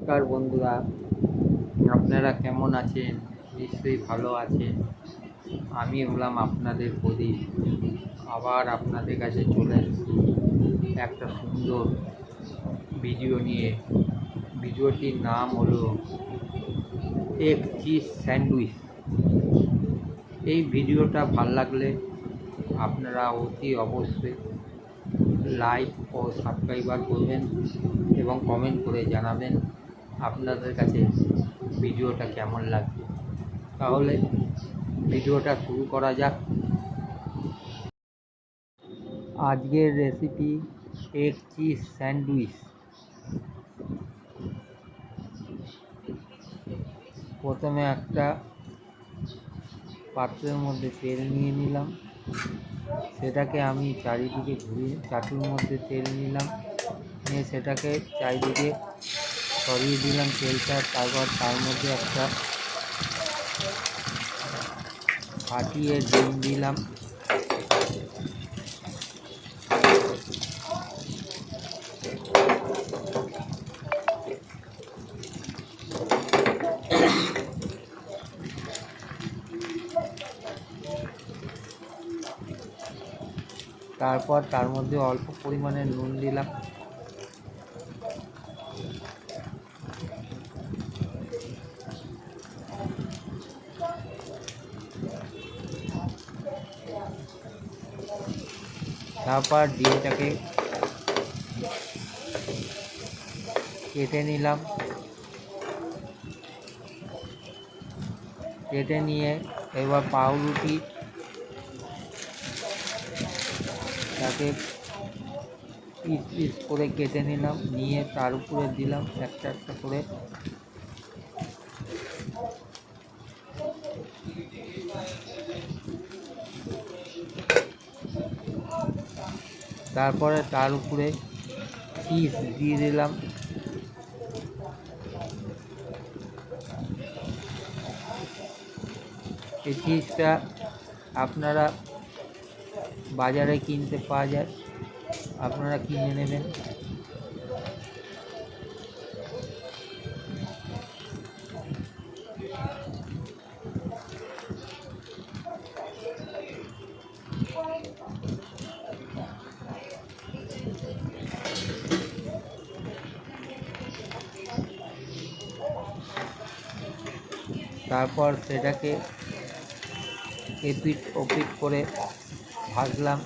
নমস্কার বন্ধুরা, আপনারা কেমন আছেন? নিশ্চয়ই ভালো আছেন। আমি হলাম আপনাদের প্রদীপ। আবার আপনাদের কাছে চলে এসেছি একটা সুন্দর ভিডিও নিয়ে। ভিডিওটির নাম হলো এগ চিজ স্যান্ডউইচ। এই ভিডিওটা ভাল লাগলে আপনারা অতি অবশ্যই লাইক ও সাবস্ক্রাইবার করবেন এবং কমেন্ট করে জানাবেন আপনাদের কাছে ভিডিওটা কেমন লাগবে। তাহলে ভিডিওটা শুরু করা যাক। আজকের রেসিপি এগ চিজ স্যান্ডউইচ। প্রথমে একটা পাত্রের মধ্যে তেল নিয়ে নিলাম, সেটাকে আমি চারিদিকে ঘুরিয়ে চাটুর মধ্যে তেল নিলাম, নিয়ে সেটাকে চারিদিকে ছড়িয়ে দিলাম তেলটা। তারপর তার মধ্যে একটা ফাটিয়ে ডিম দিলাম। তারপর তার মধ্যে অল্প পরিমাণে নুন দিলাম। তারপর ডিমটাকে কেটে নিলাম। কেটে নিয়ে এবার পাউরুটি তাকে পিস পিস করে কেটে নিলাম, নিয়ে তার উপরে দিলাম একটা একটা করে। তারপরে তার উপরে চিজ দিয়ে দিলাম। এই চিজটা আপনারা বাজারে কিনতে পাওয়া যায়, আপনারা কিনে নেবেন। তারপর সেটাকে এপিট ওপিট করে ভাজলাম।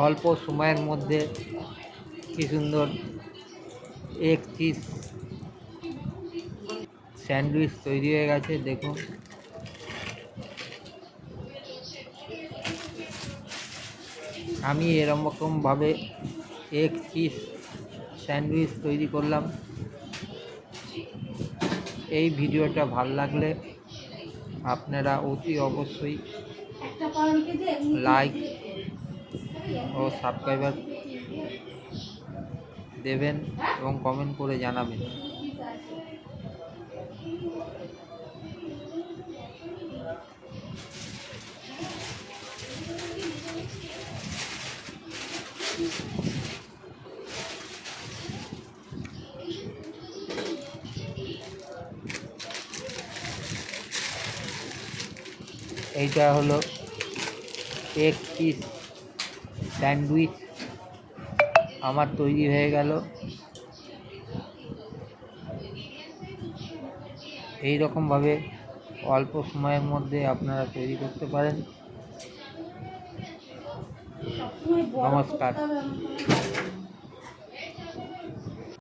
অল্প সময়ের মধ্যে কি সুন্দর এগ চিজ স্যান্ডউইচ তৈরি হয়ে গেছে, দেখুন। আমি এরকমভাবে এগ চিজ স্যান্ডউইচ তৈরি করলাম। এই ভিডিওটা ভালো লাগলে আপনারা অতি অবশ্যই লাইক ও সাবস্ক্রাইবার দেবেন এবং কমেন্ট করে জানাবেন। এইটা হলো এগ চিজ স্যান্ডউইচ আমার তৈরি হয়ে গেল। এই রকমভাবে অল্প সময়ের মধ্যে আপনারা তৈরি করতে পারেন। নমস্কার।